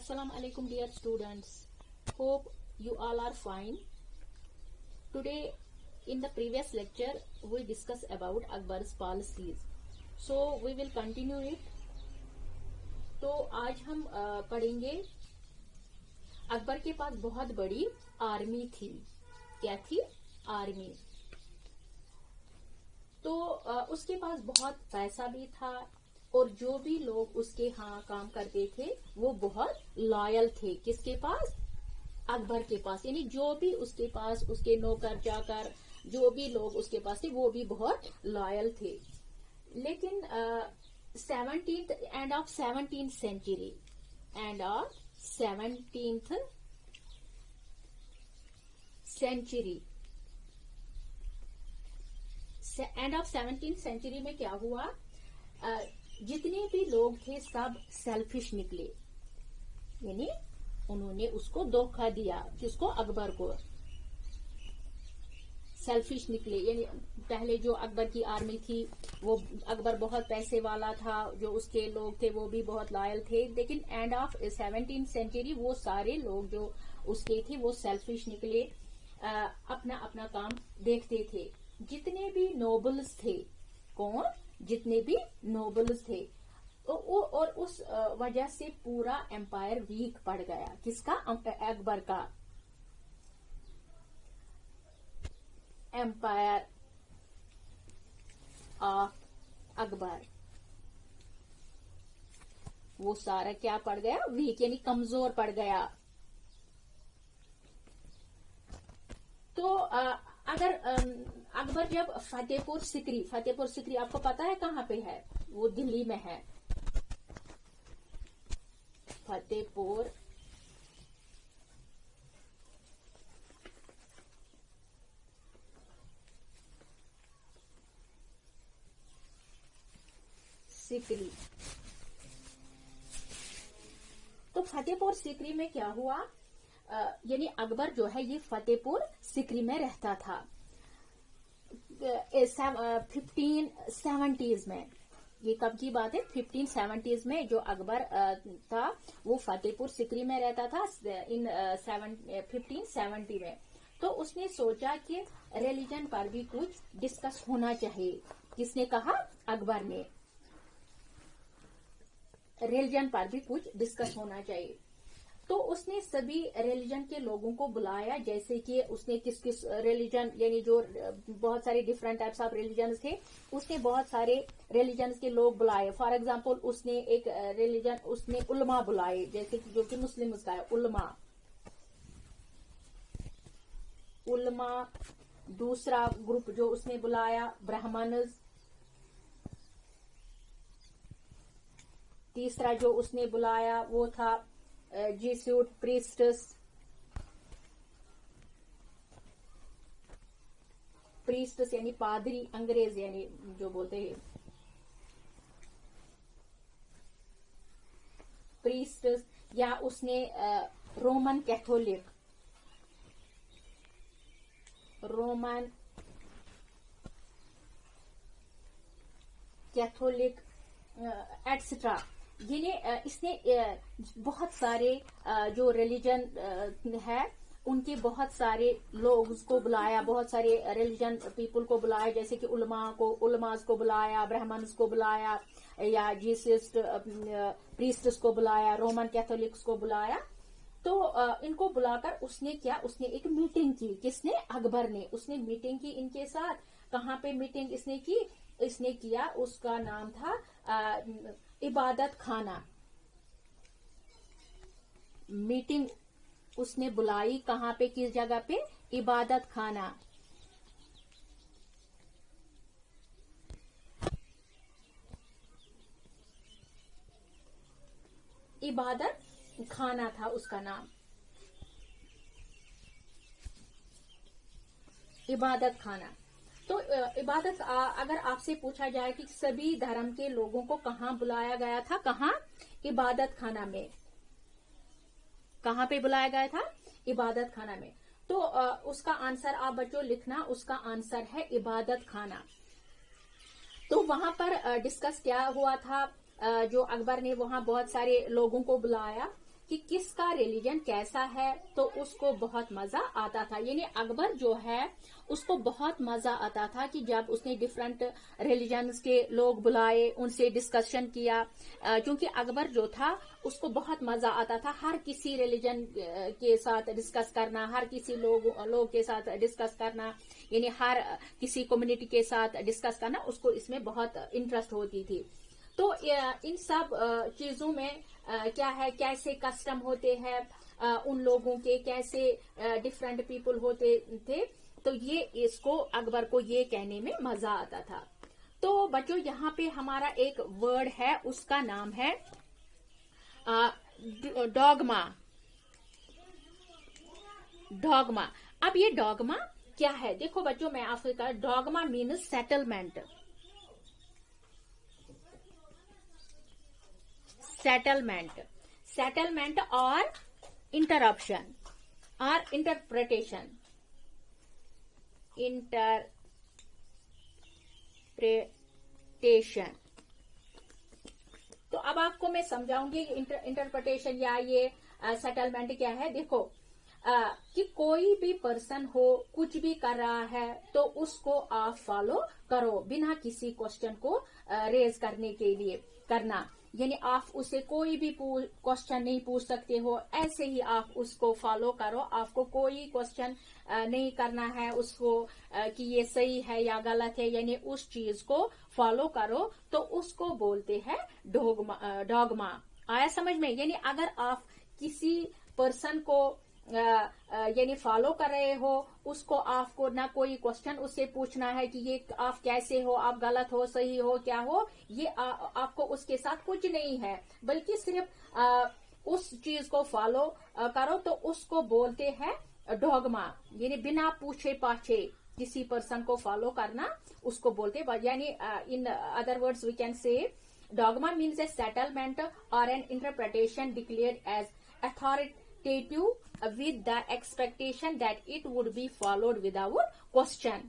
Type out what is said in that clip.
Assalamu alaikum dear students. Hope you all are fine. Today in the previous lecture we discussed about Akbar's policies. So we will continue it. तो आज हम पढ़ेंगे अकबर के पास बहुत बड़ी army थी. क्या थी? आर्मी. तो उसके पास बहुत पैसा भी था और जो भी लोग उसके यहाँ काम करते थे वो बहुत लॉयल थे. किसके पास? अकबर के पास. यानी जो भी उसके पास उसके नौकर चाकर जो भी लोग उसके पास थे वो भी बहुत लॉयल थे. लेकिन 17th end of 17th century end of 17th century end of 17th century में क्या हुआ? जितने भी लोग थे सब सेल्फिश निकले. यानी उन्होंने उसको धोखा दिया. किसको? अकबर को. सेल्फिश निकले. यानी पहले जो अकबर की आर्मी थी वो अकबर बहुत पैसे वाला था, जो उसके लोग थे वो भी बहुत लॉयल थे. लेकिन एंड ऑफ 17th सेंचुरी वो सारे लोग जो उसके थे वो सेल्फिश निकले. अपना अपना काम देखते थे. जितने भी नोबल्स थे, कौन? जितने भी नोबल्स थे, तो वो और उस वजह से पूरा एम्पायर वीक पड़ गया. किसका? अकबर का. एम्पायर ऑफ अकबर वो सारा क्या पड़ गया? वीक, यानी कमजोर पड़ गया. तो अगर अकबर जब फतेहपुर सिकरी आपको पता है कहाँ पे है? वो दिल्ली में है. फतेहपुर सिकरी. तो फतेहपुर सिकरी में क्या हुआ? यानी अकबर जो है ये फतेहपुर सिकरी में रहता था 1570s में. ये कब की बात है? 1570s में जो अकबर था वो फतेहपुर सिकरी में रहता था इन 1570 में. तो उसने सोचा कि रिलीजन पर भी कुछ डिस्कस होना चाहिए. किसने कहा? अकबर ने. रिलीजन पर भी कुछ डिस्कस होना चाहिए. तो उसने सभी रिलीजन के लोगों को बुलाया. जैसे कि उसने किस किस रिलीजन, यानी जो बहुत सारे डिफरेंट टाइप्स ऑफ रिलीजन्स थे, उसने बहुत सारे रिलीजन्स के लोग बुलाए. फॉर एग्जांपल उसने एक रिलीजन, उसने उलमा बुलाए, जैसे कि जो कि मुस्लिम का है, उलमा. दूसरा ग्रुप जो उसने बुलाया ब्राह्मण्स. तीसरा जो उसने बुलाया वो था जीसूट प्रीस्टस यानी पादरी, अंग्रेज यानी जो बोलते हैं प्रीस्टस. या उसने रोमन कैथोलिक एटसेट्रा. इसने बहुत सारे जो रिलीजन है उनके बहुत सारे लोग उसको बुलाया. बहुत सारे रिलीजन पीपल को बुलाया, जैसे कि उलमास को बुलाया, ब्राह्मण्स को बुलाया, या जीसस प्रीस्टस को बुलाया, रोमन कैथोलिक्स को बुलाया. तो इनको बुलाकर उसने क्या? उसने एक मीटिंग की. किसने? अकबर ने. उसने मीटिंग की इनके साथ. कहाँ पे मीटिंग इसने की? इसने किया, उसका नाम था इबादत खाना. मीटिंग उसने बुलाई कहाँ पे? किस जगह पे? इबादत खाना. इबादत खाना था उसका नाम. इबादत खाना. तो इबादत, अगर आपसे पूछा जाए कि सभी धर्म के लोगों को कहाँ बुलाया गया था? कहाँ? इबादत खाना में. कहाँ पे बुलाया गया था? इबादत खाना में. तो उसका आंसर आप बच्चों लिखना. उसका आंसर है इबादत खाना. तो वहां पर डिस्कस क्या हुआ था? जो अकबर ने वहां बहुत सारे लोगों को बुलाया. کہ کس کا ریلیجن کیسا ہے تو اس کو بہت مزہ آتا تھا. یعنی اکبر جو ہے اس کو بہت مزہ آتا تھا کہ جب اس نے ڈفرنٹ ریلیجنز کے لوگ بلائے, ان سے ڈسکشن کیا, کیونکہ اکبر جو تھا اس کو بہت مزہ آتا تھا ہر کسی ریلیجن کے ساتھ ڈسکس کرنا, ہر کسی لوگ کے ساتھ ڈسکس کرنا, یعنی ہر کسی کمیونٹی کے ساتھ ڈسکس کرنا, اس کو اس میں بہت انٹرسٹ ہوتی تھی. تو ان سب چیزوں میں کیا ہے, کیسے کسٹم ہوتے ہیں ان لوگوں کے, کیسے ڈفرینٹ پیپل ہوتے تھے, تو یہ اس کو اکبر کو یہ کہنے میں مزہ آتا تھا. تو بچوں یہاں پہ ہمارا ایک ورڈ ہے, اس کا نام ہے ڈوگما. ڈوگما. اب یہ ڈوگما کیا ہے؟ دیکھو بچوں میں آپ سے کہا, ڈوگما مینز سیٹلمنٹ. سیٹلمنٹ اور انٹرپشن اور انٹرپریٹیشن. تو اب آپ کو میں سمجھاؤں گی انٹرپریٹیشن یا یہ سیٹلمنٹ کیا ہے. دیکھو کہ کوئی بھی پرسن ہو کچھ بھی کر رہا ہے تو اس کو آپ فالو کرو بنا کسی کوشچن کو ریز کرنے کے لیے کرنا. یعنی آپ اسے کوئی بھی کوشچن نہیں پوچھ سکتے ہو, ایسے ہی آپ اس کو فالو کرو. آپ کو کوئی کوشچن نہیں کرنا ہے اس کو کہ یہ صحیح ہے یا غلط ہے, یعنی اس چیز کو فالو کرو تو اس کو بولتے ہیں ڈوگما. آیا سمجھ میں؟ یعنی اگر آپ کسی پرسن کو یعنی فالو کر رہے ہو, اس کو آپ کو نہ کوئی کوشچن اس سے پوچھنا ہے کہ یہ آپ کیسے ہو, آپ غلط ہو, صحیح ہو, کیا ہو, یہ آپ کو اس کے ساتھ کچھ نہیں ہے, بلکہ صرف اس چیز کو فالو کرو تو اس کو بولتے ہیں ڈوگما. یعنی بنا پوچھے پاچھے کسی پرسن کو فالو کرنا اس کو بولتے. یعنی in other words we can say dogma means a settlement اور an interpretation declared as authoritative with the expectation that it would be followed without question.